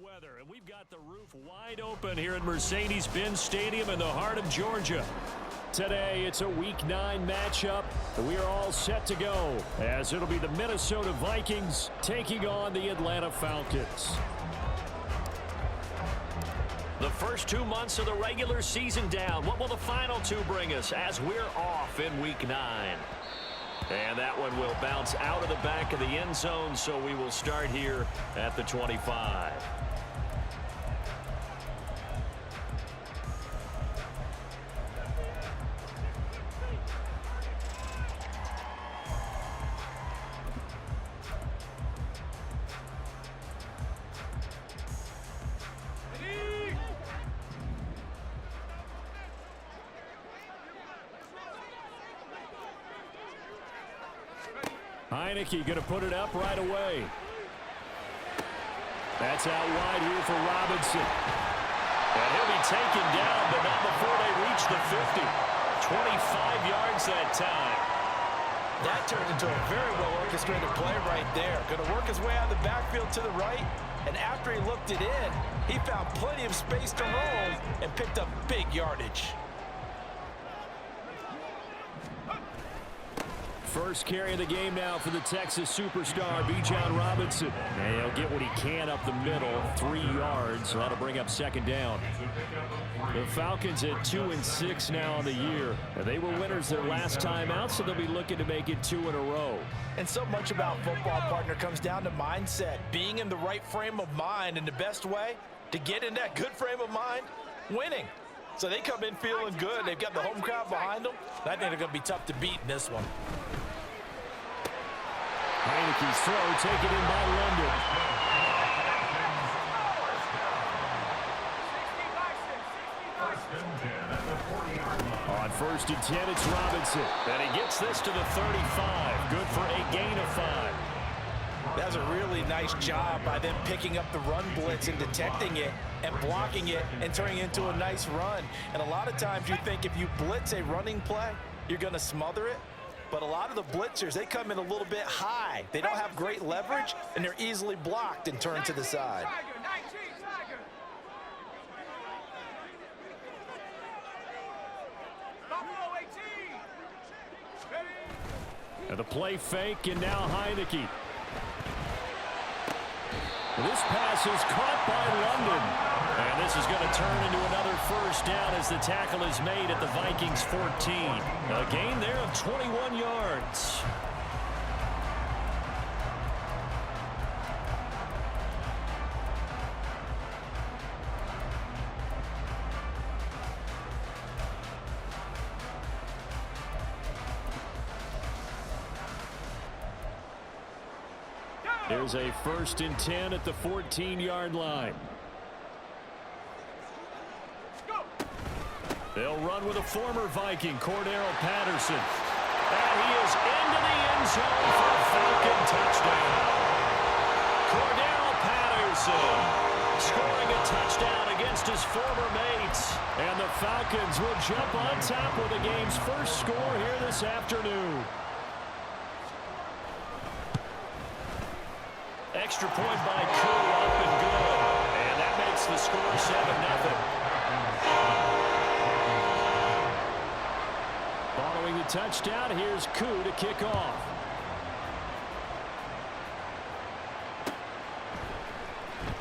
weather, and we've got the roof wide open here at Mercedes-Benz Stadium in the heart of Georgia. Today, it's a Week 9 matchup, and we are all set to go, as it'll be the Minnesota Vikings taking on the Atlanta Falcons. The first 2 months of the regular season down. What will the final 2 bring us as we're off in Week 9? And that one will bounce out of the back of the end zone, so we will start here at the 25. Heineke going to put it up right away. That's out wide here for Robinson. And he'll be taken down, but not before they reach the 50. 25 yards that time. That turned into a very well-orchestrated play right there. Going to work his way out of the backfield to the right, and after he looked it in, he found plenty of space to roam and picked up big yardage. First carry of the game now for the Texas superstar, Bijan Robinson. And he'll get what he can up the middle, 3 yards. So that'll bring up second down. The Falcons at 2-6 now on the year. And they were winners their last time out, so they'll be looking to make it 2 in a row. And so much about football, partner, comes down to mindset. Being in the right frame of mind, and the best way to get in that good frame of mind, winning. So they come in feeling good. They've got the home crowd behind them. I think they're going to be tough to beat in this one. Heineke's throw taken in by London. On 1st and 10, it's Robinson. And he gets this to the 35. Good for a gain of 5. That's a really nice job by them picking up the run blitz and detecting it and blocking it and turning it into a nice run. And a lot of times you think if you blitz a running play, you're going to smother it. But a lot of the blitzers, they come in a little bit high. They don't have great leverage, and they're easily blocked and turned to the side. And the play fake, and now Heineke. This pass is caught by London. And this is going to turn into another first down as the tackle is made at the Vikings 14. A gain there of 21 yards. There's a 1st and 10 at the 14-yard line. They'll run with a former Viking, Cordero Patterson. And he is into the end zone for a Falcon touchdown. Cordero Patterson scoring a touchdown against his former mates. And the Falcons will jump on top with the game's first score here this afternoon. Extra point by Koo, up and good. And that makes the score 7-0. Following the touchdown, here's Koo to kick off.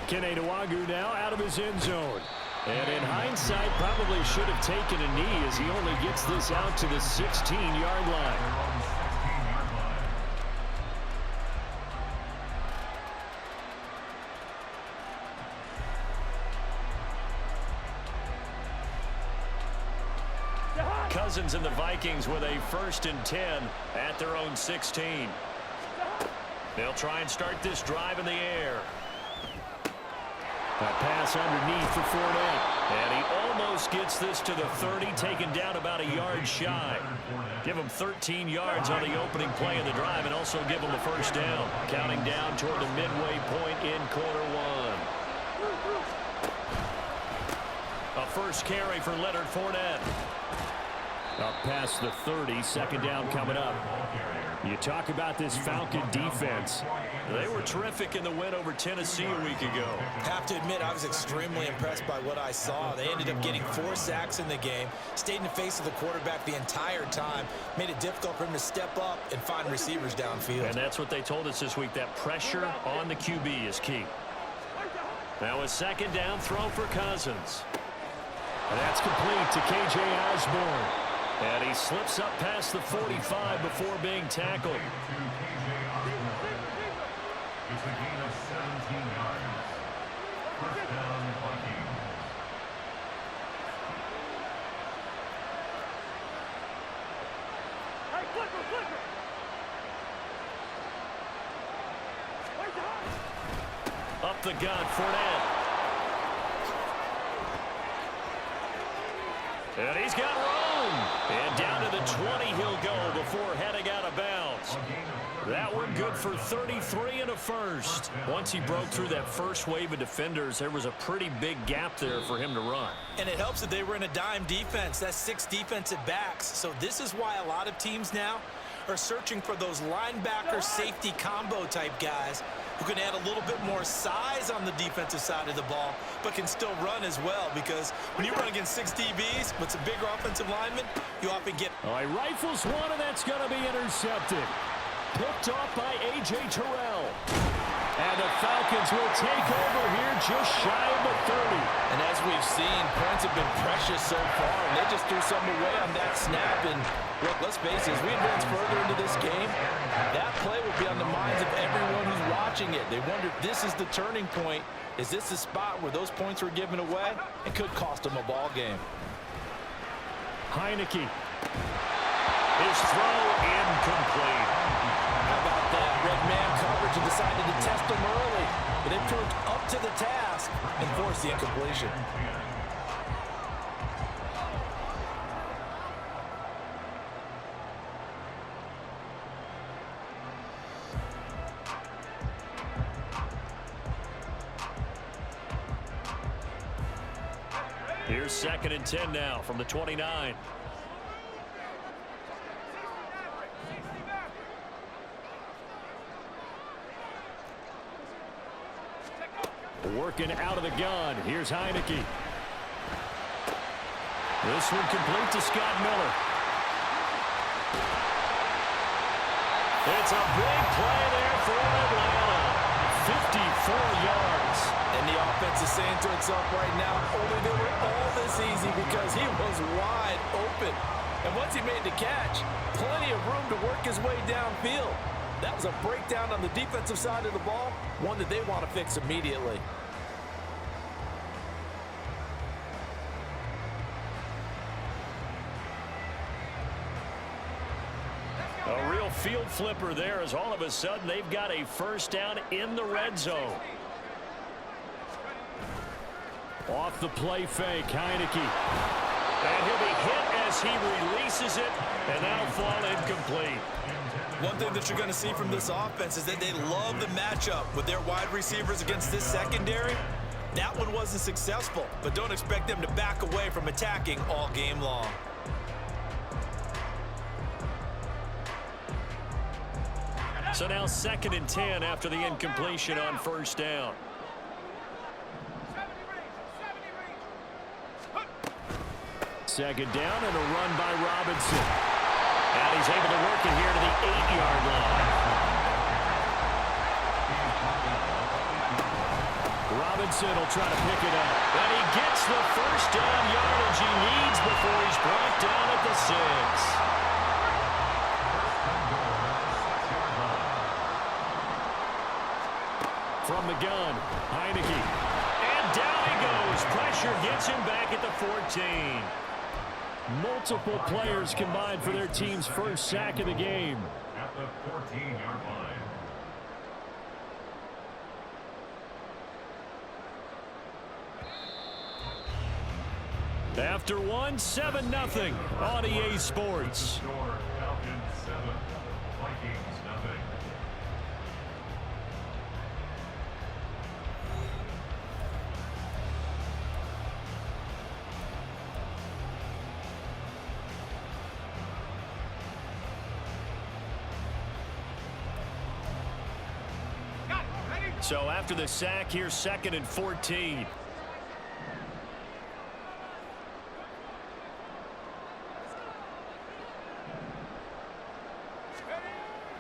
Kene Nwagu now out of his end zone. And in hindsight, probably should have taken a knee as he only gets this out to the 16-yard line. Cousins and the Vikings with a 1st and 10 at their own 16. They'll try and start this drive in the air. A pass underneath for Fournette. And he almost gets this to the 30, taken down about a yard shy. Give him 13 yards on the opening play of the drive and also give him a first down. Counting down toward the midway point in quarter 1. A first carry for Leonard Fournette. Up past the 30, second down coming up. You talk about this Falcon defense. They were terrific in the win over Tennessee a week ago. Have to admit, I was extremely impressed by what I saw. They ended up getting 4 sacks in the game, stayed in the face of the quarterback the entire time, made it difficult for him to step up and find receivers downfield. And that's what they told us this week, that pressure on the QB is key. Now a second down throw for Cousins. And that's complete to K.J. Osborne. And he slips up past the 45 before being tackled. It's a gain of 17 yards. First down, Vikings. Hey, clicker! Up the gun, Fournette. And he's got room. And down to the 20 he'll go before heading out of bounds. That one good for 33 and a first. Once he broke through that first wave of defenders, there was a pretty big gap there for him to run. And it helps that they were in a dime defense. That's 6 defensive backs. So this is why a lot of teams now are searching for those linebacker safety combo type guys who can add a little bit more size on the defensive side of the ball, but can still run as well, because when you run against 6 DBs with some bigger offensive linemen, you often get... All right, rifles one, and that's going to be intercepted. Picked off by A.J. Terrell. And the Falcons will take over here just shy of the 30. And as we've seen, points have been precious so far, and they just threw something away on that snap. And look, let's face it, as we advance further into this game, that play will be on the minds of everyone who's watching it. They wonder if this is the turning point. Is this the spot where those points were given away? It could cost them a ball game. Heineke. His throw incomplete. How about that? Red man coverage and decided to test them early. But they proved up to the task and forced the incompletion. Here's 2nd and 10 now from the 29. Working out of the gun. Here's Heineke. This one complete to Scott Miller. It's a big play there for Atlanta. 54 yards. And the offense is saying to itself right now, only they were all this easy because he was wide open. And once he made the catch, plenty of room to work his way downfield. That was a breakdown on the defensive side of the ball, one that they want to fix immediately. A real field flipper there, as all of a sudden they've got a first down in the red zone. Off the play fake, Heineke. And he'll be hit as he releases it, and that'll fall incomplete. One thing that you're going to see from this offense is that they love the matchup with their wide receivers against this secondary. That one wasn't successful, but don't expect them to back away from attacking all game long. So now 2nd and 10 after the incompletion on first down. Second down and a run by Robinson. And he's able to work it here to the 8-yard line. Robinson will try to pick it up. And he gets the first down yardage he needs before he's brought down at the 6. From the gun, Heineke. And down he goes. Pressure gets him back at the 14. Multiple players combined for their team's first sack of the game. At the 14-yard line. After one, 7-0 on EA Sports. Score, Falcons 7, Vikings nothing. So after the sack, here's 2nd and 14.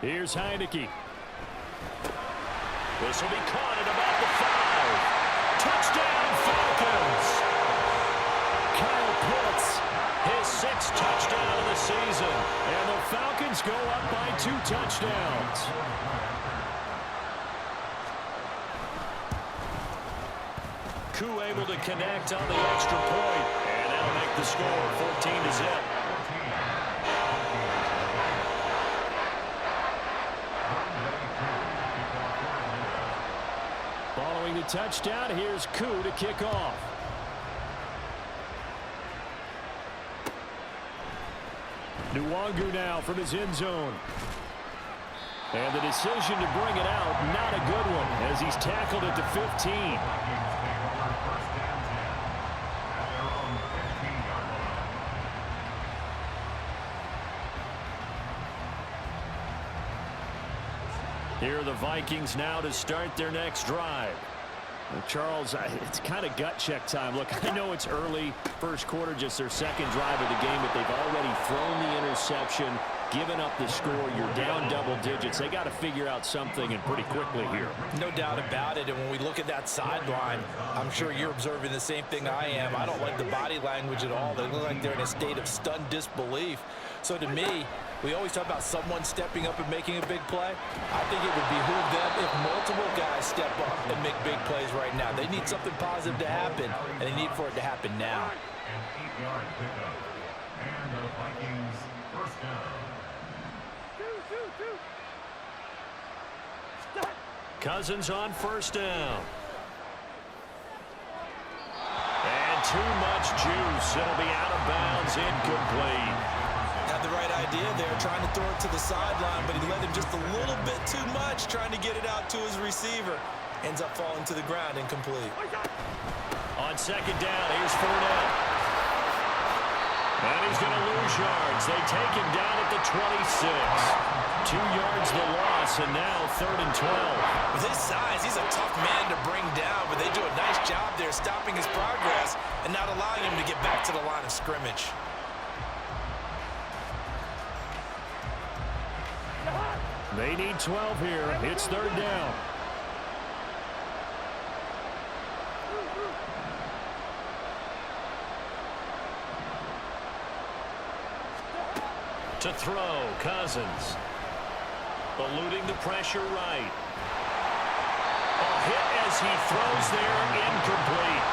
Here's Heineke. This will be caught at about the 5. Touchdown, Falcons! Kyle Pitts, his 6th touchdown of the season. And the Falcons go up by 2 touchdowns. Koo able to connect on the extra point. And that'll make the score 14-0. Following the touchdown, here's Koo to kick off. Nwangu now from his end zone. And the decision to bring it out, not a good one, as he's tackled at the 15. Here are the Vikings now to start their next drive. Well, Charles, it's kind of gut check time. Look, I know it's early, first quarter, just their 2nd drive of the game, but they've already thrown the interception, given up the score. You're down double digits. They got to figure out something, and pretty quickly here. No doubt about it. And when we look at that sideline, I'm sure you're observing the same thing I am. I don't like the body language at all. They look like they're in a state of stunned disbelief. So to me, we always talk about someone stepping up and making a big play. I think it would behoove them if multiple guys step up and make big plays right now. They need something positive to happen, and they need for it to happen now. An 8-yard pickup. And the Vikings first down. Cousins on first down. And too much juice. It'll be out of bounds, incomplete. Had the right idea there, trying to throw it to the sideline, but he let him just a little bit too much, trying to get it out to his receiver. Ends up falling to the ground, incomplete. On 2nd down, here's Fournette. And he's going to lose yards. They take him down at the 26. 2 yards the loss, and now 3rd and 12. With his size, he's a tough man to bring down, but they do a nice job there stopping his progress and not allowing him to get back to the line of scrimmage. They need 12 here. It's 3rd down. To throw, Cousins. Eluding the pressure right. A hit as he throws there, incomplete.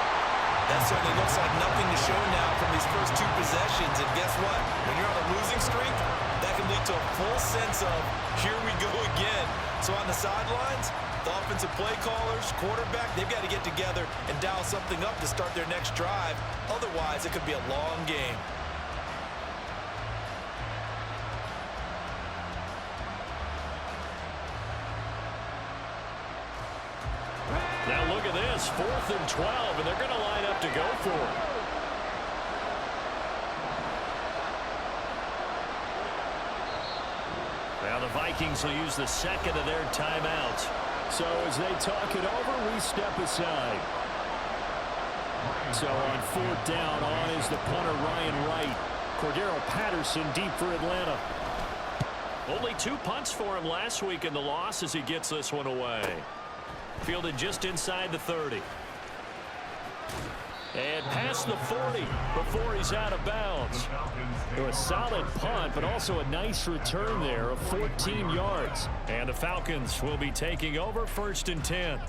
That certainly looks like nothing to show now from these first 2 possessions. And guess what? When you're on a losing streak, that can lead to a full sense of, here we go again. So on the sidelines, the offensive play callers, quarterback, they've got to get together and dial something up to start their next drive. Otherwise, it could be a long game. Now look at this, 4th and 12, and they're going to line up to go for it. Now the Vikings will use the 2nd of their timeouts. So as they talk it over, we step aside. So on 4th down, on is the punter Ryan Wright. Cordero Patterson deep for Atlanta. Only 2 punts for him last week in the loss as he gets this one away. Fielded just inside the 30. And past the 40 before he's out of bounds. A solid punt, but also a nice return there of 14 yards. And the Falcons will be taking over 1st and 10.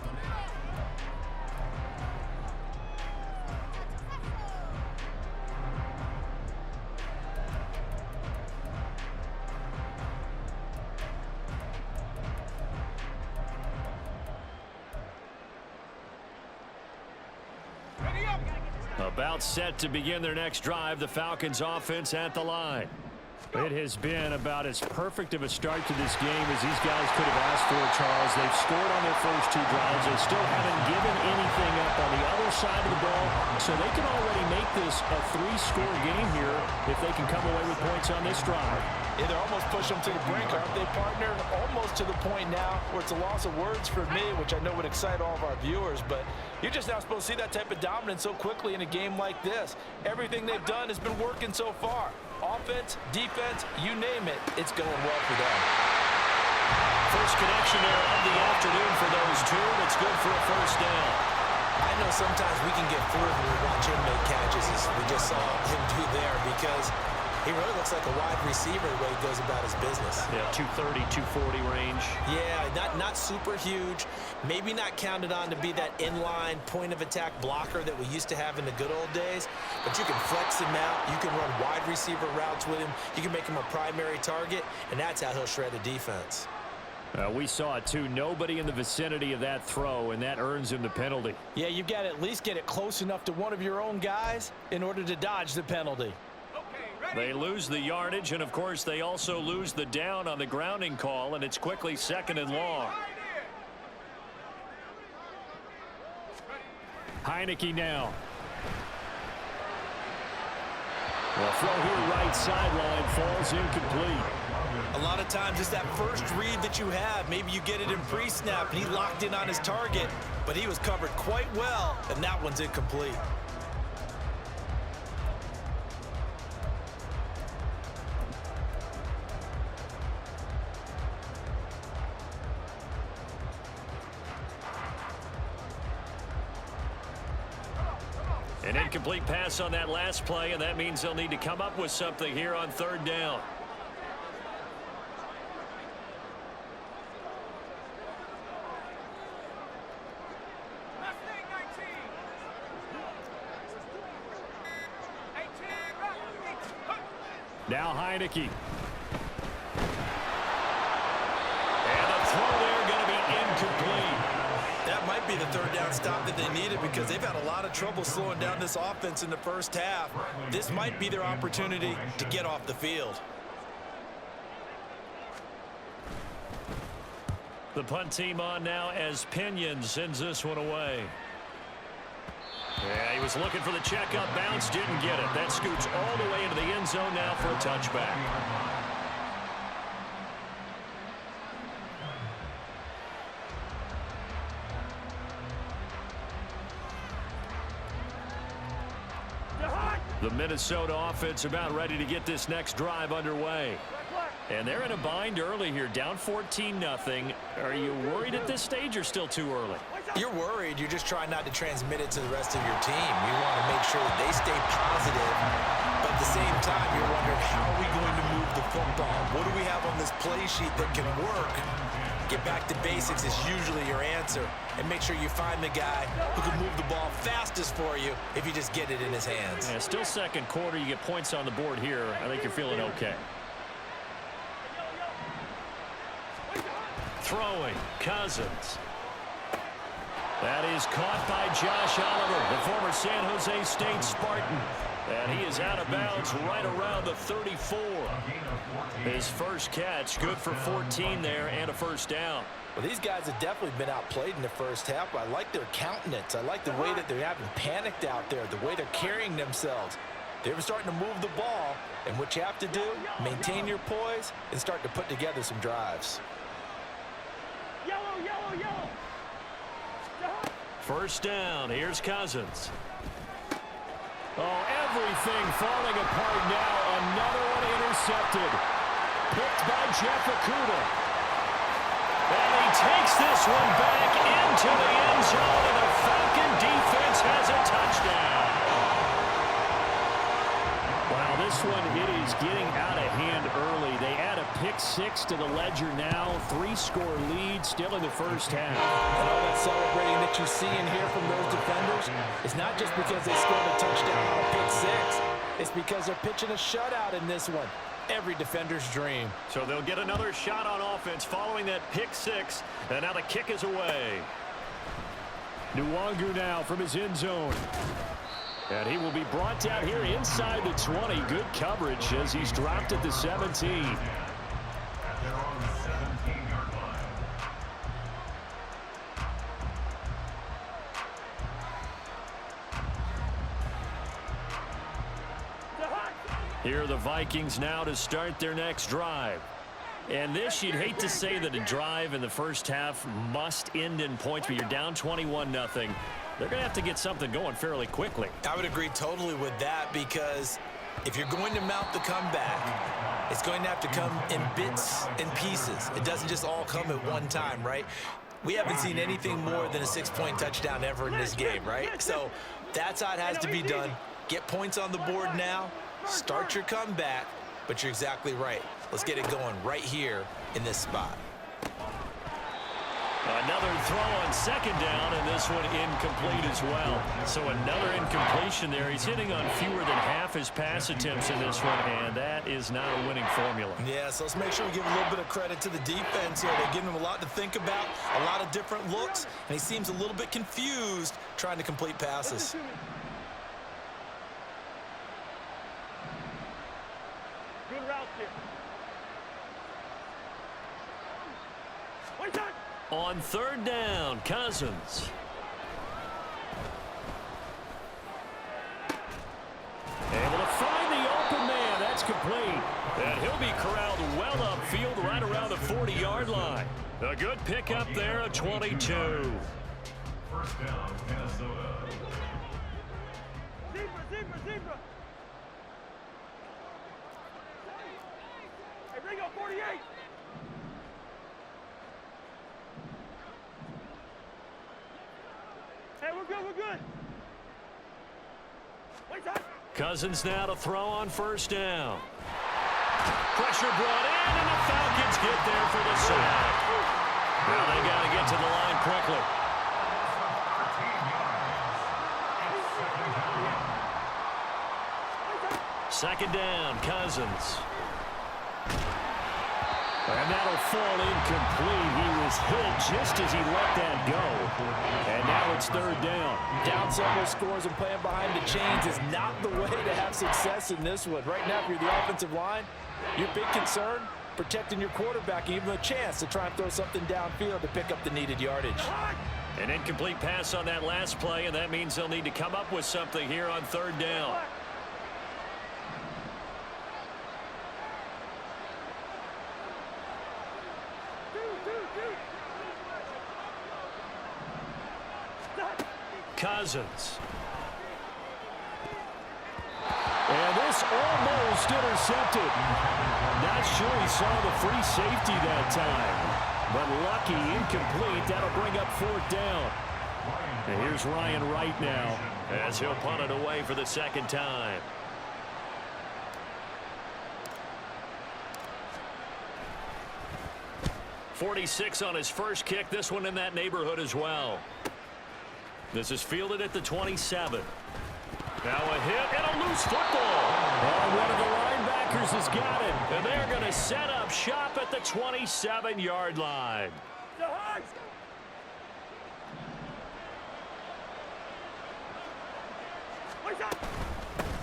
About set to begin their next drive, the Falcons offense at the line. It has been about as perfect of a start to this game as these guys could have asked for, Charles. They've scored on their first 2 drives. They still haven't given anything up on the other side of the ball, so they can already make this a 3-score game here if they can come away with points on this drive. Yeah, they're almost pushing them to the brink, aren't they, partner? Almost to the point now where it's a loss of words for me, which I know would excite all of our viewers, but you're just not supposed to see that type of dominance so quickly in a game like this. Everything they've done has been working so far. Offense, defense, you name it, it's going well for them. First connection there of the afternoon for those two. It's good for a first down. I know sometimes we can get fooled when we watch him make catches, as we just saw him do there, because he really looks like a wide receiver the way he goes about his business. Yeah, 230, 240 range. Yeah, not super huge. Maybe not counted on to be that inline point-of-attack blocker that we used to have in the good old days. But you can flex him out. You can run wide receiver routes with him. You can make him a primary target, and that's how he'll shred a defense. We saw it, too. Nobody in the vicinity of that throw, and that earns him the penalty. Yeah, you've got to at least get it close enough to one of your own guys in order to dodge the penalty. They lose the yardage, and, of course, they also lose the down on the grounding call, and it's quickly 2nd and long. Heineke now. Well, throw here right sideline falls incomplete. A lot of times it's that first read that you have. Maybe you get it in pre-snap, and he locked in on his target, but he was covered quite well, and that one's incomplete. An incomplete pass on that last play, and that means they'll need to come up with something here on 3rd down. Now Heineke. And the throw there going to be incomplete. That might be the 3rd down stop that they needed, because they've had a lot of trouble slowing down this offense in the first half. This might be their opportunity to get off the field. The punt team on now as Pinion sends this one away. Yeah, he was looking for the checkup bounce, didn't get it. That scoots all the way into the end zone now for a touchback. The Minnesota offense about ready to get this next drive underway. And they're in a bind early here, down 14-0. Are you worried at this stage or still too early? You're worried. You're just trying not to transmit it to the rest of your team. You want to make sure that they stay positive, but at the same time, you're wondering, how are we going to move the football? What do we have on this play sheet that can work? Get back to basics is usually your answer, and make sure you find the guy who can move the ball fastest for you if you just get it in his hands. Yeah, still 2nd quarter. You get points on the board here. I think you're feeling okay. Throwing, Cousins. That is caught by Josh Oliver, the former San Jose State Spartan. And he is out of bounds right around the 34. His first catch, good for 14 there and a first down. Well, these guys have definitely been outplayed in the first half. I like their countenance. I like the way that they haven't panicked out there, the way they're carrying themselves. They're starting to move the ball, and what you have to do, maintain your poise and start to put together some drives. First down, here's Cousins. Oh, everything falling apart now. Another one intercepted. Picked by Jeff Okudah. And he takes this one back into the end zone, and the Falcon defense has a touchdown. Wow, this one, it is getting out of hand early. They add a pick 6 to the ledger now. 3-score lead still in the first half. And all that celebrating that you see and hear from those defenders is not just because they scored a touchdown on a pick 6. It's because they're pitching a shutout in this one. Every defender's dream. So they'll get another shot on offense following that pick 6. And now the kick is away. Nwangu now from his end zone. And he will be brought down here inside the 20. Good coverage as he's dropped at the 17. They're on the 17-yard line. Here are the Vikings now to start their next drive. And this, you'd hate to say that a drive in the first half must end in points, but you're down 21-0. They're going to have to get something going fairly quickly. I would agree totally with that, because if you're going to mount the comeback, it's going to have to come in bits and pieces. It doesn't just all come at one time, right? We haven't seen anything more than a 6-point touchdown ever in this game, right? So that's how it has to be done. Get points on the board now, start your comeback, but you're exactly right. Let's get it going right here in this spot. Another throw on second down, and this one incomplete as well. So another incompletion there. He's hitting on fewer than half his pass attempts in this one, and that is not a winning formula. Yeah, so let's make sure we give a little bit of credit to the defense here. They're giving him a lot to think about, a lot of different looks, and he seems a little bit confused trying to complete passes. Good route here. On third down, Cousins. Able to find the open man. That's complete. And he'll be corralled well upfield right around the 40-yard line. A good pickup there, a 22. First down, Minnesota. Zebra. Hey, Ringo, 48. Hey, we're good. Cousins now to throw on first down. Pressure brought in, and the Falcons get there for the sack. Now they got to get to the line quickly. Second down, Cousins. And that'll fall incomplete. He was hit just as he let that go. And now it's third down. Down several scores and playing behind the chains is not the way to have success in this one. Right now, if you're the offensive line, your big concern, protecting your quarterback, and even a chance to try and throw something downfield to pick up the needed yardage. An incomplete pass on that last play, and that means they'll need to come up with something here on third down. Cousins. And this almost intercepted. Not sure he saw the free safety that time. But lucky, incomplete. That'll bring up fourth down. And here's Ryan Wright now as he'll punt it away for the second time. .46 on his first kick. This one in that neighborhood as well. This is fielded at the 27. Now a hit and a loose football. Oh, one of the linebackers has got it. And they're going to set up shop at the 27-yard line.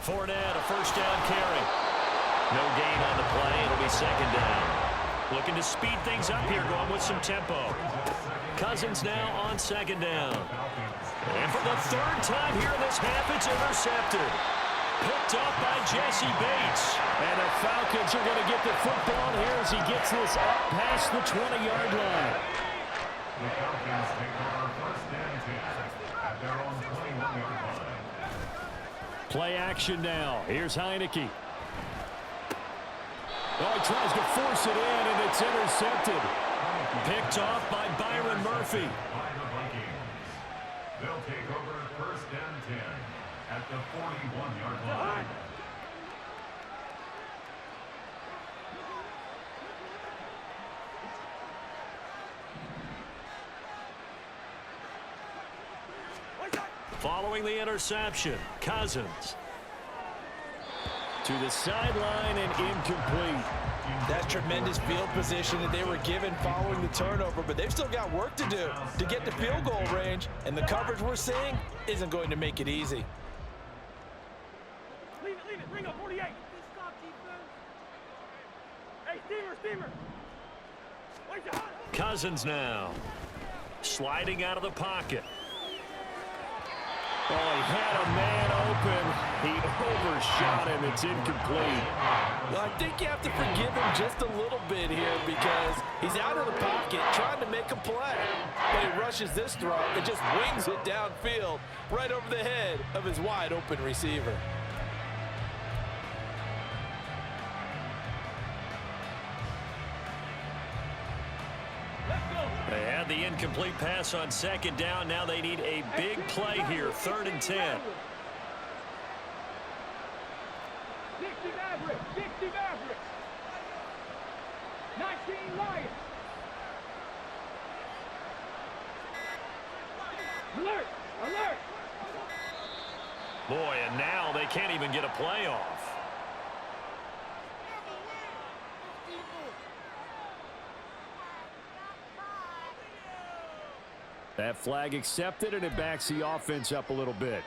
Fournette, a first down carry. No gain on the play. It'll be second down. Looking to speed things up here, going with some tempo. Cousins now on second down. And for the third time here in this half, it's intercepted. Picked up by Jesse Bates. And the Falcons are going to get the football here as he gets this up past the 20-yard line. The Falcons take over first and 10 at their own 21-yard line. Play action now. Here's Heineke. Oh, he tries to force it in, and it's intercepted. Picked off by Byron Murphy. By the Vikings. They'll take over first and 10 at the 41-yard line. Following the interception, Cousins. To the sideline and incomplete. That's tremendous field position that they were given following the turnover, but they've still got work to do to get to field goal range, and the coverage we're seeing isn't going to make it easy. Leave it. Bring up 48. Stop defense. Hey, steamer. Cousins now. Sliding out of the pocket. Oh, he had a man open. He overshot him. It's incomplete. Well, I think you have to forgive him just a little bit here because he's out of the pocket trying to make a play. But he rushes this throw and just wings it downfield right over the head of his wide-open receiver. They had the incomplete pass on second down. Now they need a big play here, 3rd and 10. 60 Maverick, 60 Maverick. 19 Lions. Alert, alert. Boy, and now they can't even get a play off. That flag accepted, and it backs the offense up a little bit.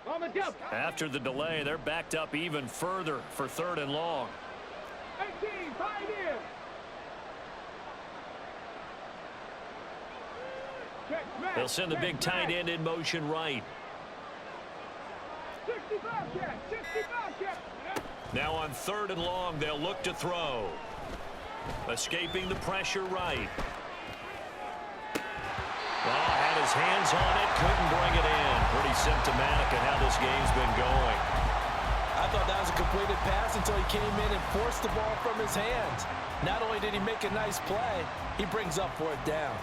On the jump. After the delay, they're backed up even further for 3rd and long. 18, Pioneers. Check, smash, They'll send the big tight end in motion right. 65 check, 65 check. Now on 3rd and long, they'll look to throw. Escaping the pressure right. Well, had his hands on it, couldn't bring it in. Pretty symptomatic of how this game's been going. I thought that was a completed pass until he came in and forced the ball from his hands. Not only did he make a nice play, he brings up 4th down.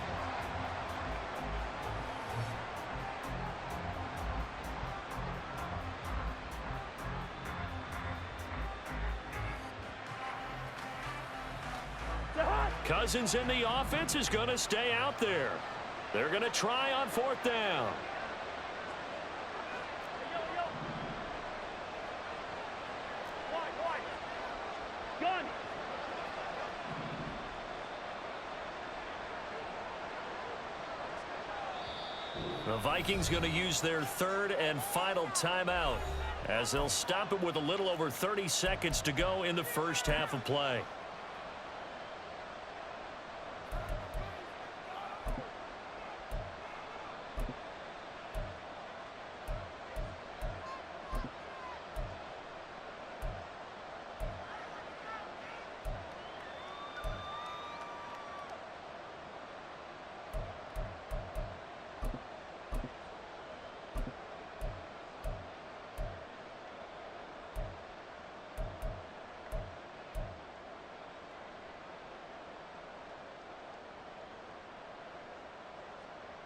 Cousins in the offense is going to stay out there. They're going to try on 4th down. Gun. The Vikings going to use their 3rd and final timeout as they'll stop it with a little over 30 seconds to go in the first half of play.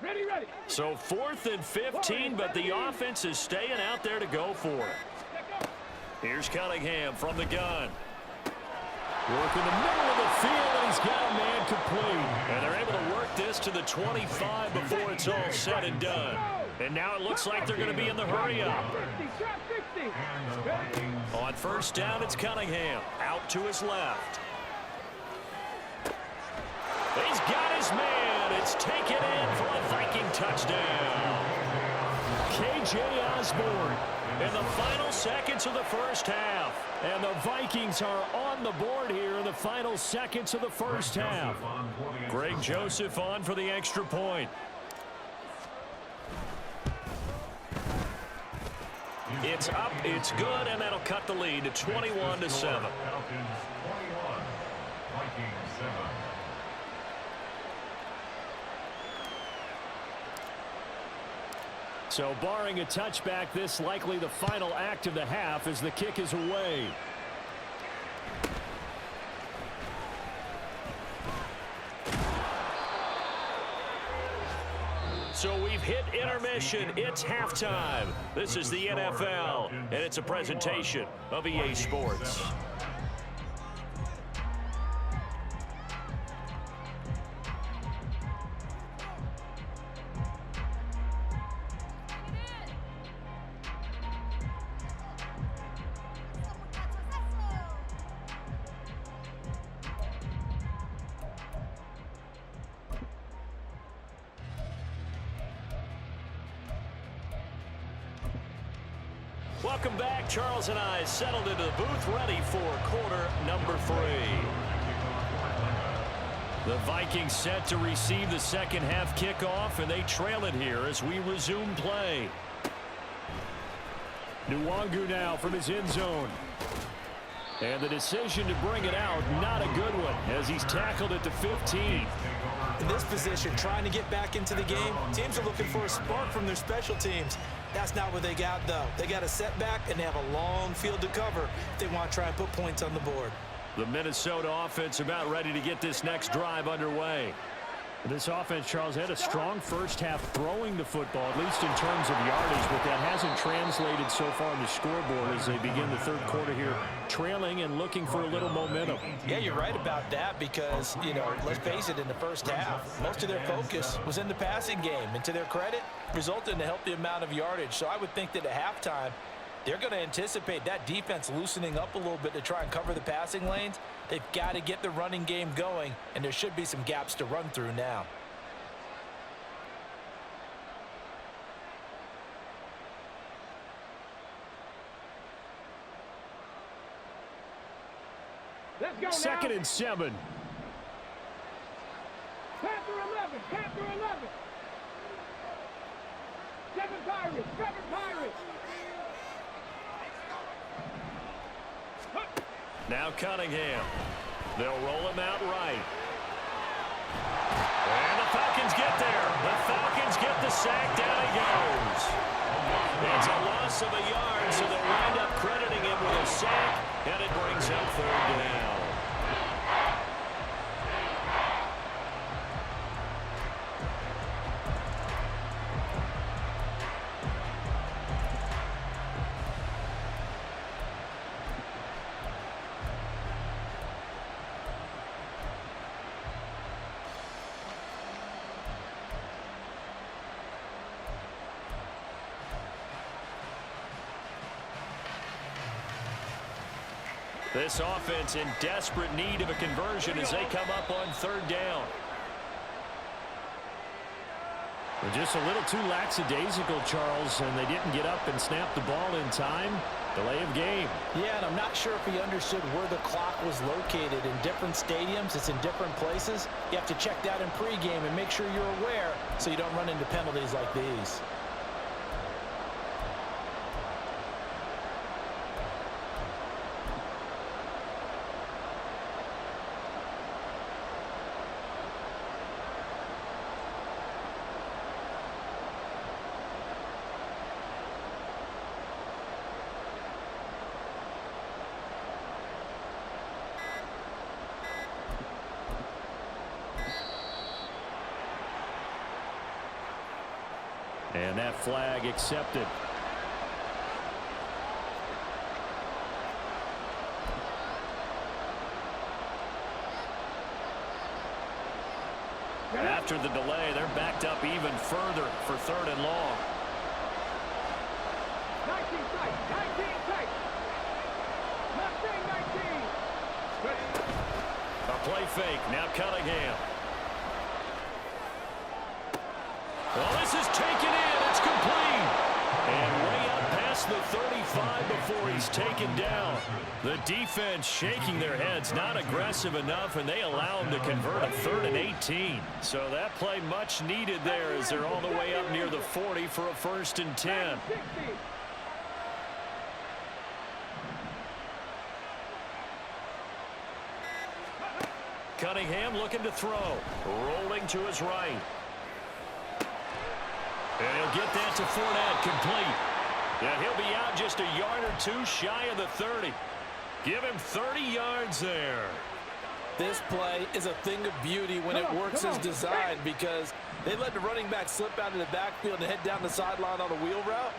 Ready, ready. So 4th and 15, but the offense is staying out there to go for it. Here's Cunningham from the gun. Work in the middle of the field, and he's got a man complete. And they're able to work this to the 25 before it's all said and done. And now it looks like they're going to be in the hurry-up. 60, trap 60. On 1st down, it's Cunningham. Out to his left. He's got his man. It's taken in for a Viking touchdown. K.J. Osborne in the final seconds of the first half. And the Vikings are on the board here in the final seconds of the first half. Greg Joseph on for the extra point. It's up, it's good, and that'll cut the lead to 21-7. Falcons 21, Vikings 7. So barring a touchback, this likely the final act of the half as the kick is away. So we've hit intermission. It's halftime. This is the NFL, and it's a presentation of EA Sports. Welcome back. Charles and I settled into the booth, ready for quarter number 3. The Vikings set to receive the second half kickoff, and they trail it here as we resume play. Nwangu now from his end zone. And the decision to bring it out, not a good one, as he's tackled at the 15. In this position, trying to get back into the game, teams are looking for a spark from their special teams. That's not what they got, though. They got a setback, and they have a long field to cover if they want to try and put points on the board. The Minnesota offense about ready to get this next drive underway. This offense, Charles, had a strong first half throwing the football, at least in terms of yardage, but that hasn't translated so far on the scoreboard as they begin the third quarter here, trailing and looking for a little momentum. Yeah, you're right about that because, let's face it, in the first half, most of their focus was in the passing game. And to their credit, resulted in a healthy amount of yardage. So I would think that at halftime, they're going to anticipate that defense loosening up a little bit to try and cover the passing lanes. They've got to get the running game going, and there should be some gaps to run through now. Let's go now. 2nd and 7. Panther 11. Panther 11. 7 Pirates. 7 Pirates. Now Cunningham. They'll roll him out right. And the Falcons get there. The Falcons get the sack. Down he goes. It's a loss of a yard, so they'll wind up crediting him with a sack, and it brings up 3rd down. This offense in desperate need of a conversion as they come up on 3rd down. Well, just a little too lackadaisical, Charles, and they didn't get up and snap the ball in time. Delay of game. Yeah, and I'm not sure if he understood where the clock was located. In different stadiums, it's in different places. You have to check that in pregame and make sure you're aware so you don't run into penalties like these. And that flag accepted. After the delay, they're backed up even further for 3rd and long. 19 tight. 19 tight. 19. A play fake. Now Cunningham. Well, this is taken in. It's complete. And way up past the 35 before he's taken down. The defense shaking their heads, not aggressive enough, and they allow him to convert a 3rd and 18. So that play much needed there as they're all the way up near the 40 for a 1st and 10. Cunningham looking to throw. Rolling to his right. And he'll get that to Fournette, complete. Yeah, he'll be out just a yard or 2 shy of the 30. Give him 30 yards there. This play is a thing of beauty when it works as designed because they let the running back slip out of the backfield and head down the sideline on a wheel route.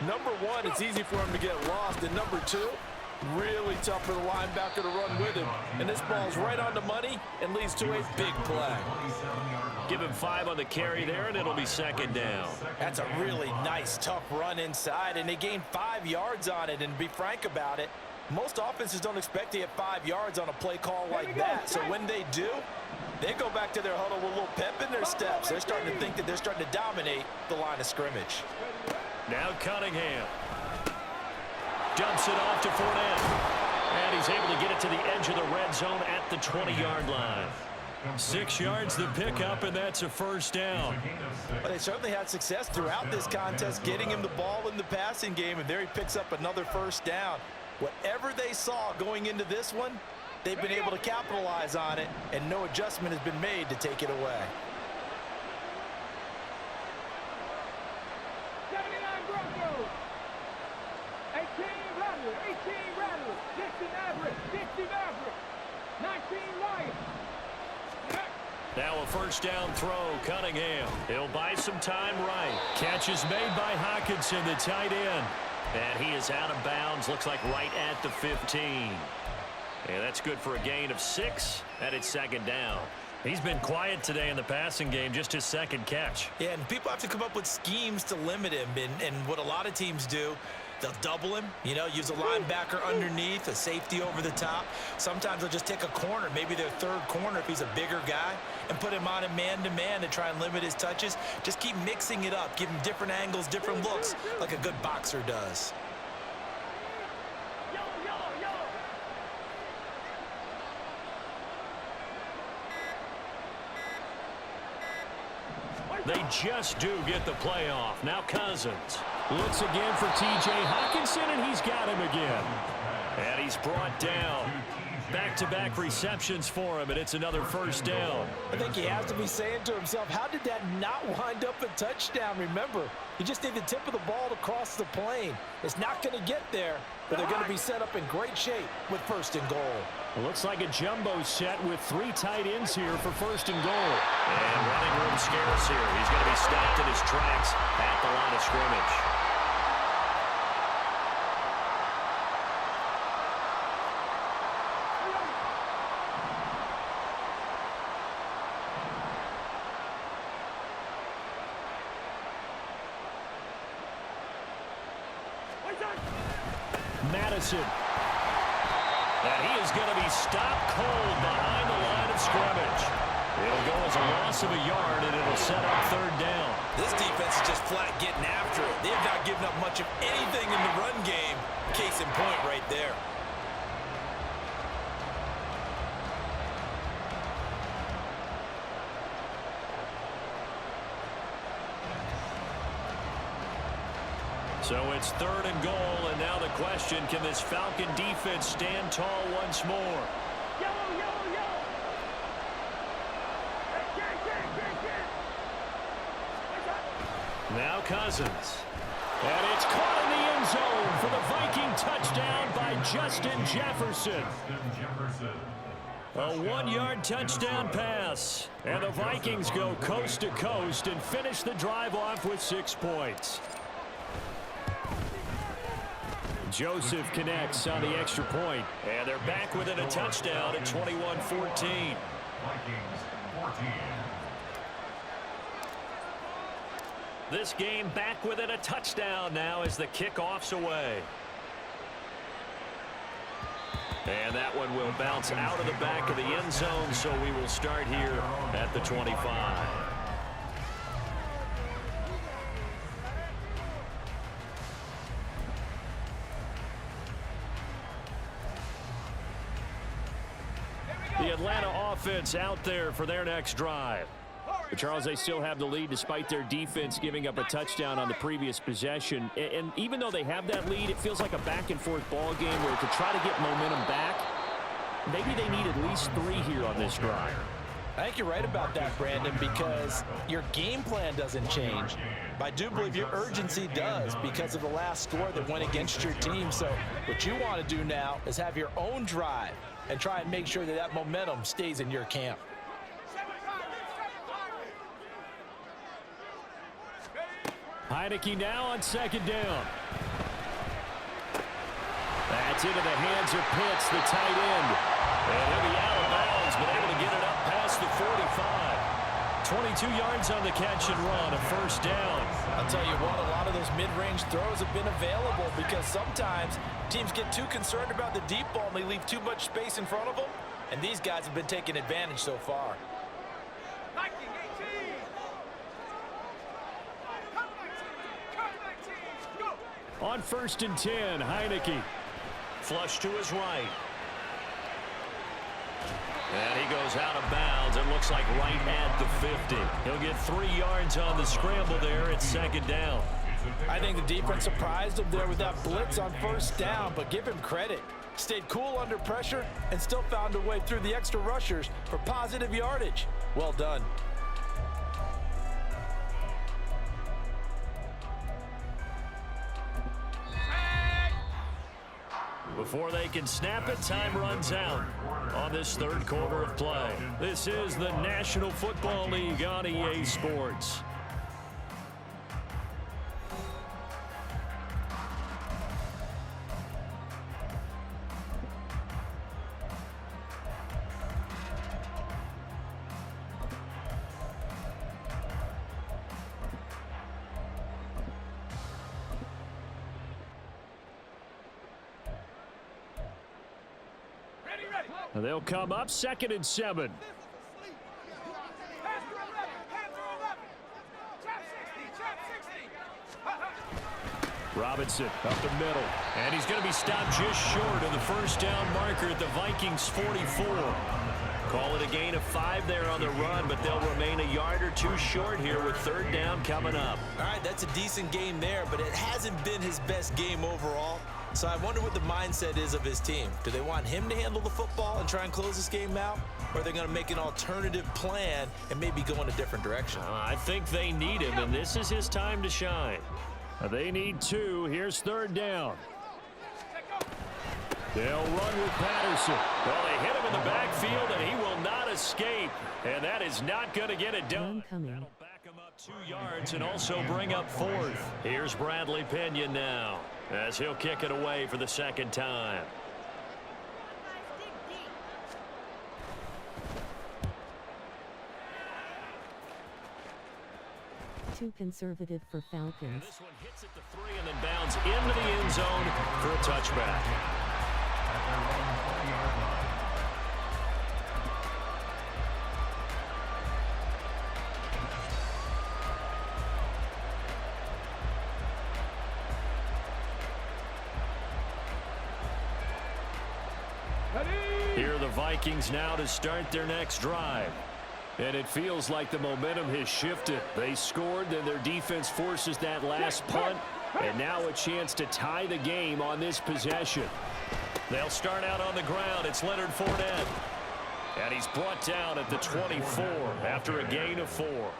Number 1, it's easy for him to get lost. And number 2, really tough for the linebacker to run with him. And this ball's right on the money and leads to a big play. Give him 5 on the carry there, and it'll be 2nd down. That's a really nice, tough run inside, and they gained 5 yards on it. And to be frank about it, most offenses don't expect to get 5 yards on a play call like that. So when they do, they go back to their huddle with a little pep in their steps. They're starting to think that they're starting to dominate the line of scrimmage. Now Cunningham. Dumps it off to Fournette. And he's able to get it to the edge of the red zone at the 20-yard line. 6 yards the pickup, and that's a first down. Well, they certainly had success throughout this contest getting him the ball in the passing game, and there he picks up another first down. Whatever they saw going into this one, they've been able to capitalize on it, and no adjustment has been made to take it away. 79 Broncos. 18 Rattlers. 18 Rattlers. 60 Mavericks. 60 Mavericks. 19 Lions. Now a first down throw, Cunningham. He'll buy some time right. Catch is made by Hockenson, the tight end. And he is out of bounds, looks like right at the 15. And that's good for a gain of 6, and it's second down. He's been quiet today in the passing game, just his second catch. Yeah, and people have to come up with schemes to limit him, and what a lot of teams do, they'll double him, use a linebacker underneath, a safety over the top. Sometimes they'll just take a corner, maybe their third corner if he's a bigger guy, and put him on a man-to-man to try and limit his touches. Just keep mixing it up, give him different angles, different looks, like a good boxer does. They just do get the playoff. Now Cousins looks again for T.J. Hockenson, and he's got him again. And he's brought down. Back-to-back receptions for him, and it's another first down. I think he has to be saying to himself, how did that not wind up a touchdown? Remember, you just need the tip of the ball to cross the plane. It's not going to get there, but they're going to be set up in great shape with first and goal. It looks like a jumbo set with 3 tight ends here for first and goal. And running room scarce here. He's going to be stopped in his tracks at the line of scrimmage. Madison. And he is going to be stopped cold behind the line of scrimmage. It'll go as a loss of a yard, and it'll set up third down. This defense is just flat getting after it. They have not given up much of anything in the run game. Case in point right there. So it's third and goal, and now the question, can this Falcon defense stand tall once more? Yellow, yellow, yellow. Now Cousins. And it's caught in the end zone for the Viking touchdown by Justin Jefferson. A 1-yard touchdown pass. And the Vikings go coast to coast and finish the drive off with 6 points. Joseph connects on the extra point, and they're back within a touchdown at 21-14. Vikings 14. This game back within a touchdown now as the kickoff's away. And that one will bounce out of the back of the end zone, so we will start here at the 25. The Atlanta offense out there for their next drive. But Charles, they still have the lead despite their defense giving up a touchdown on the previous possession. And even though they have that lead, it feels like a back-and-forth ball game where to try to get momentum back, maybe they need at least 3 here on this drive. I think you're right about that, Brandon, because your game plan doesn't change. But I do believe your urgency does because of the last score that went against your team. So what you want to do now is have your own drive and try and make sure that that momentum stays in your camp. Heineke now on second down. That's into the hands of Pitts, the tight end. And he'll be out of bounds, but able to get it up past the 45. 22 yards on the catch and run, a first down. I'll tell you what, a lot of those mid-range throws have been available because sometimes teams get too concerned about the deep ball and they leave too much space in front of them. And these guys have been taking advantage so far. Viking 18. Come 19. Come 19. Go. On 1st and 10, Heineke. Flush to his right. And he goes out of bounds. It looks like right at the 50. He'll get 3 yards on the scramble there. It's 2nd down. I think the defense surprised him there with that blitz on 1st down, but give him credit. Stayed cool under pressure and still found a way through the extra rushers for positive yardage. Well done. Before they can snap it, time runs out on this 3rd quarter of play. This is the National Football League on EA Sports. They'll come up 2nd and 7. Robinson up the middle. And he's going to be stopped just short of the 1st down marker at the Vikings 44. Call it a gain of 5 there on the run, but they'll remain a yard or 2 short here with 3rd down coming up. All right, that's a decent game there, but it hasn't been his best game overall. So I wonder what the mindset is of his team. Do they want him to handle the football and try and close this game out? Or are they going to make an alternative plan and maybe go in a different direction? I think they need him, and this is his time to shine. They need 2. Here's 3rd down. They'll run with Patterson. Well, they hit him in the backfield, and he will not escape. And that is not going to get it done. That'll back him up 2 yards and also bring up 4th. Here's Bradley Pinion now, as he'll kick it away for the 2nd time. Too conservative for Falcons. And this one hits at the 3 and then bounds into the end zone for a touchback. Here are the Vikings now to start their next drive. And it feels like the momentum has shifted. They scored, then their defense forces that last punt, and now a chance to tie the game on this possession. They'll start out on the ground. It's Leonard Fournette. And he's brought down at the 24 after a gain of 4.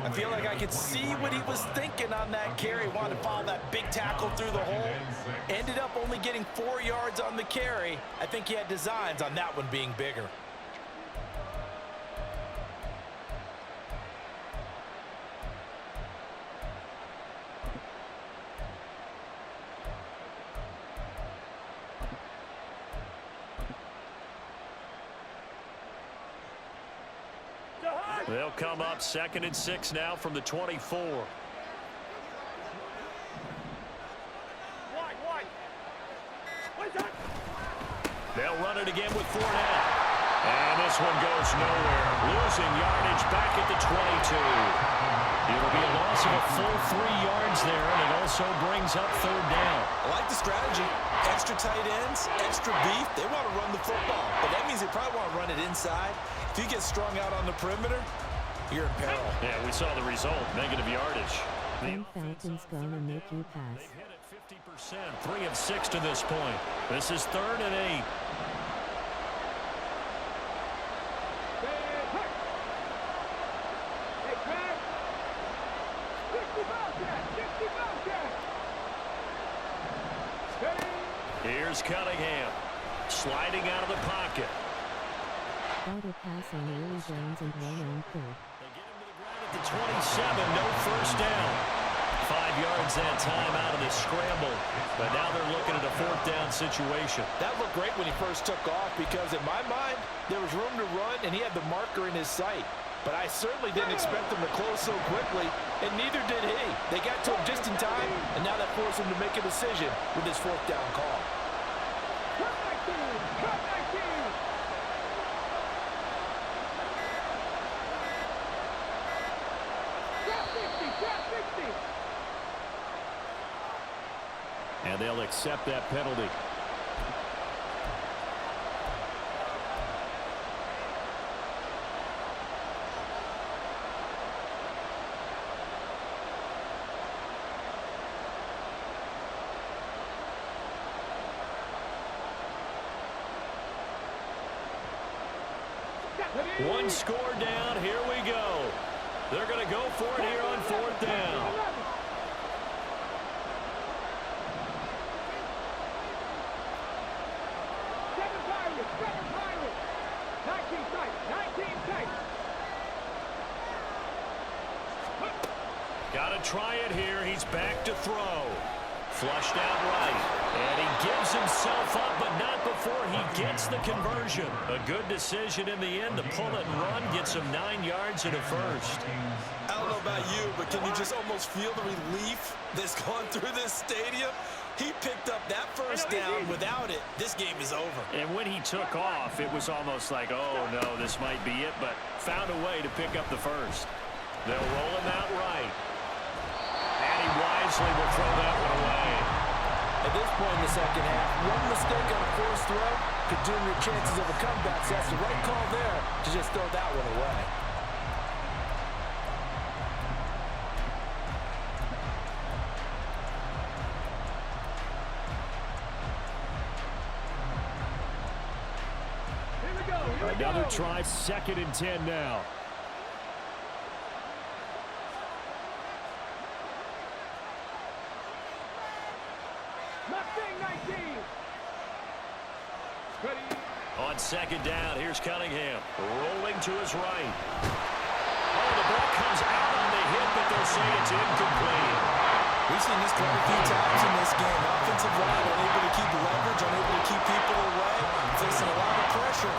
I feel like I could see what he was thinking on that carry. Wanted to follow that big tackle through the hole. Ended up only getting 4 yards on the carry. I think he had designs on that one being bigger. They'll come up 2nd and 6 now from the 24. They'll run it again with Fournette. And this one goes nowhere. Losing yardage back at the 22. It'll be a loss of a full 3 yards there, and it also brings up 3rd down. I like the strategy. Extra tight ends, extra beef. They want to run the football, but that means they probably want to run it inside. If you get strung out on the perimeter, you're in peril. Yeah, we saw the result, negative yardage. One Falcons gonna make you pass. They've hit it 50%, 3 of 6 to this point. This is 3rd and 8. Here's Cunningham, sliding out of the pocket. Got a pass on early downs and 1 on 3rd. They get him to the ground at the 27, no 1st down. 5 yards that time out of the scramble, but now they're looking at a 4th down situation. That looked great when he first took off because in my mind, there was room to run and he had the marker in his sight. But I certainly didn't expect him to close so quickly, and neither did he. They got to him just in time, and now that forced him to make a decision with his 4th down call. And they'll accept that penalty. One score down. Here we go. They're going to go for it here on 4th down. Got to try it here. He's back to throw. Flushed out right. And he gives himself up, but not before he gets the conversion. A good decision in the end to pull it and run. Gets him 9 yards and a first. I don't know about you, but can you just almost feel the relief that's gone through this stadium? He picked up that first down. Without it, this game is over. And when he took off, it was almost like, oh, no, this might be it, but found a way to pick up the first. They'll roll him out right. And he wisely will throw that one away. At this point in the second half, one mistake on a forced throw could doom your chances of a comeback. So that's the right call there to just throw that one away. Another try, 2nd and 10 now. On 2nd down, here's Cunningham. Rolling to his right. Oh, the ball comes out on the hit, but they'll say it's incomplete. We've seen this quite a few times in this game. Offensive line unable to keep leverage, unable to keep people away, facing a lot of pressure.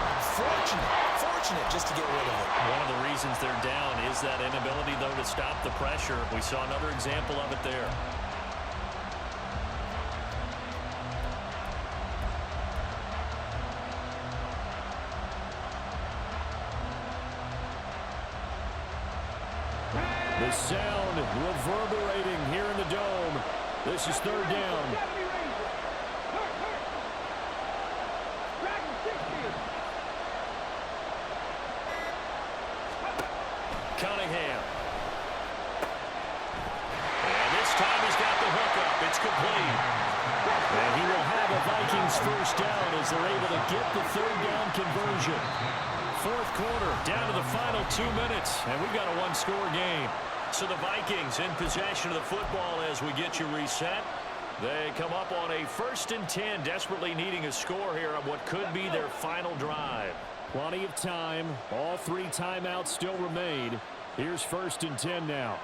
Fortunate just to get rid of it. One of the reasons they're down is that inability, though, to stop the pressure. We saw another example of it there. The sound reverberating here in the dome. This is 3rd down. Cunningham. And this time he's got the hook up. It's complete. And he will have a Vikings first down as they're able to get the 3rd down conversion. 4th quarter, down to the final 2 minutes, and we've got a one-score game. So the Vikings in possession of the football as we get you reset. They come up on a 1st and 10, desperately needing a score here on what could be their final drive. Plenty of time. All 3 timeouts still remain. Here's 1st and 10 now.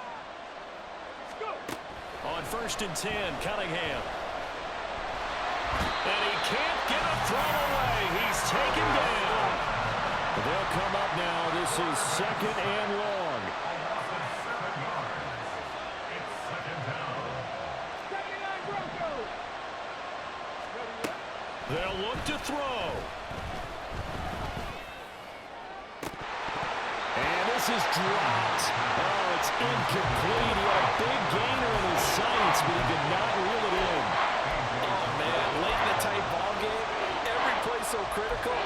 On 1st and 10, Cunningham. And he can't get a throw away. He's taken down. They'll come up now. This is 2nd and long. They'll look to throw. And this is dropped. Oh, it's incomplete. He had a big gainer in his sights, but he did not reel it in. Oh, man, late in a tight ball game, every play so critical.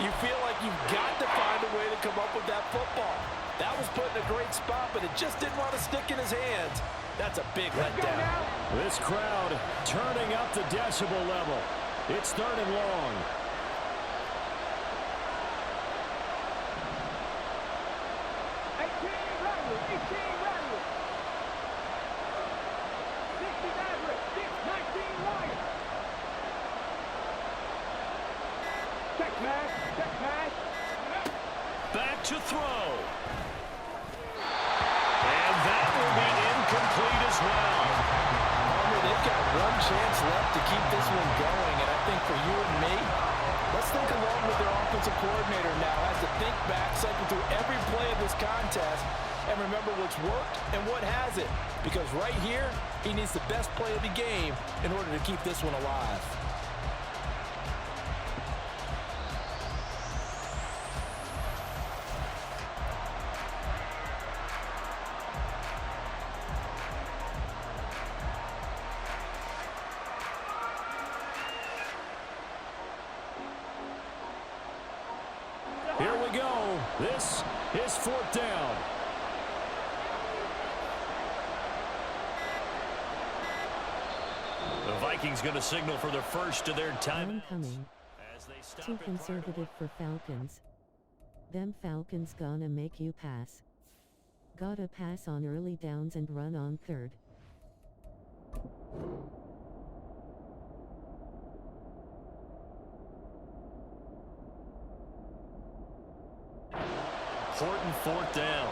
You feel like you've got to find a way to come up with that football. That was put in a great spot, but it just didn't want to stick in his hands. That's a big letdown. This crowd turning up the decibel level. It's 3rd and long. Back to throw. And that will be incomplete as well. They've got one chance left to keep this one going, and I think for you and me, let's think along with their offensive coordinator now as to think back, cycle through every play of this contest, and remember what's worked and what hasn't. Because right here, he needs the best play of the game in order to keep this one alive. This is fourth down. The Vikings going to signal for the first of their time. Coming. Too conservative for Falcons. Them Falcons gonna make you pass. Gotta pass on early downs and run on third. Important fourth down.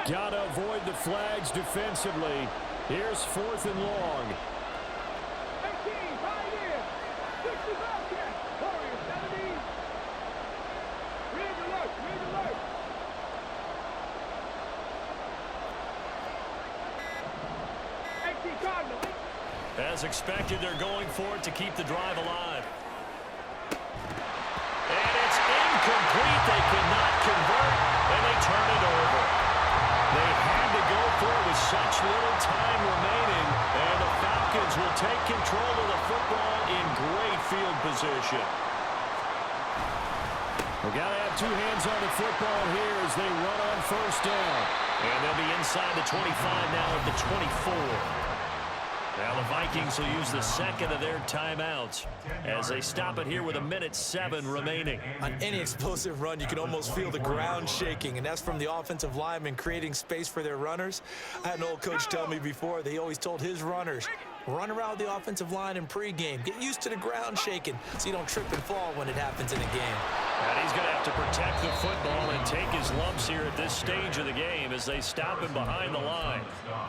Gotta avoid the flags defensively. Here's fourth and long. 18, right here. 60 back here. Warriors, 17. Red alert, red alert. Cardinal. As expected, they're going for it to keep the drive alive. And it's incomplete. They could not convert, and they turn it over. They had to go for it with such little time remaining, and the Falcons will take control of the football in great field position. We've got to have two hands on the football here as they run on first down. And they'll be inside the 25 now at the 24. Now the Vikings will use the second of their timeouts as they stop it here with 1:07 remaining. On any explosive run, you can almost feel the ground shaking, and that's from the offensive linemen creating space for their runners. I had an old coach tell me before, they always told his runners, run around the offensive line in pregame. Get used to the ground shaking so you don't trip and fall when it happens in a game. And he's going to have to protect the football and take his lumps here at this stage of the game as they stop him behind the line.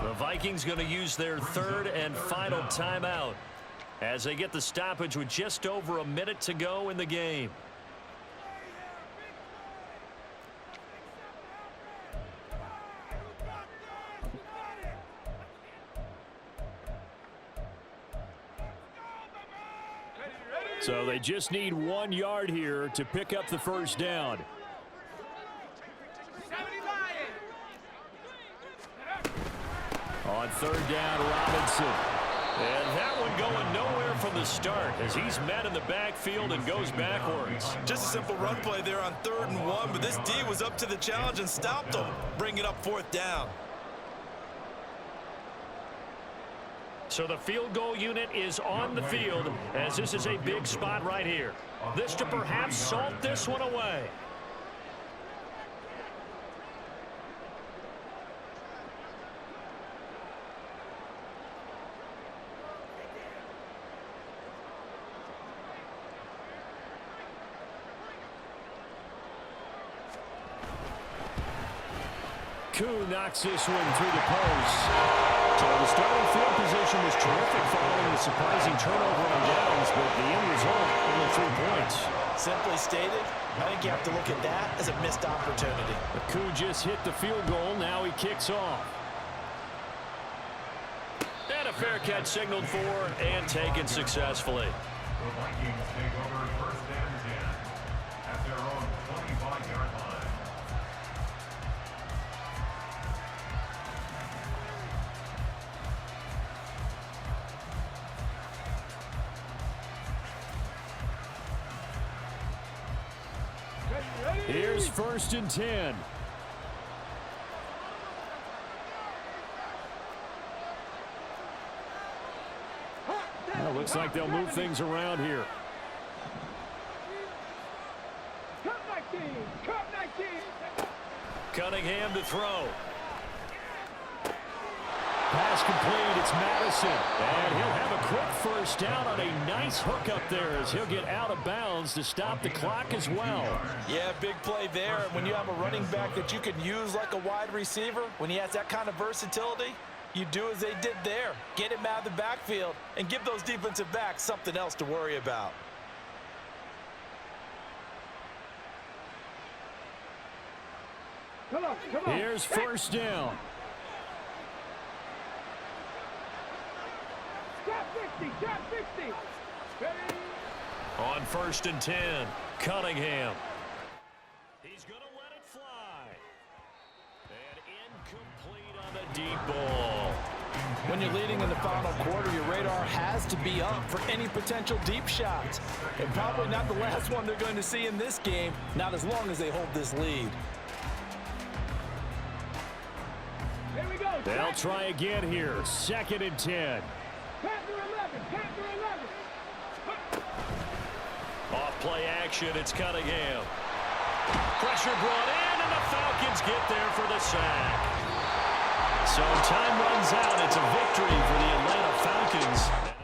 The Vikings going to use their third and final timeout as they get the stoppage with just over a minute to go in the game. So they just need 1 yard here to pick up the first down. On third down, Robinson. And that one going nowhere from the start as he's met in the backfield and goes backwards. Just a simple run play there on 3rd and 1, but this D was up to the challenge and stopped him, bringing up 4th down. So the field goal unit is on the field as this is a big spot right here. This to perhaps salt this one away. Koo knocks this one through the post. So the starting field position was terrific following the surprising turnover on downs, but the end result, only 3 points. Simply stated, I think you have to look at that as a missed opportunity. Koo just hit the field goal. Now he kicks off. And a fair catch signaled for and taken successfully. The Vikings take over first and 10 at their own 25-yard line. Here's first and 10. Well, looks like they'll move things around here. Cut 19, cut 19. Cunningham to throw. Pass complete. It's Madison. And he'll have a quick first down on a nice hook up there as he'll get out of bounds to stop the clock as well. Yeah, big play there. And when you have a running back that you can use like a wide receiver, when he has that kind of versatility, you do as they did there. Get him out of the backfield and give those defensive backs something else to worry about. Come on. Here's first down. Got 50, got 50. On 1st and 10, Cunningham. He's going to let it fly. And incomplete on the deep ball. When you're leading in the final quarter, your radar has to be up for any potential deep shots. And probably not the last one they're going to see in this game, not as long as they hold this lead. Here we go. They'll try again here. 2nd and 10. Panther 11. Panther 11. Off play action, it's Cunningham. Pressure brought in, and the Falcons get there for the sack. So time runs out. It's a victory for the Atlanta Falcons.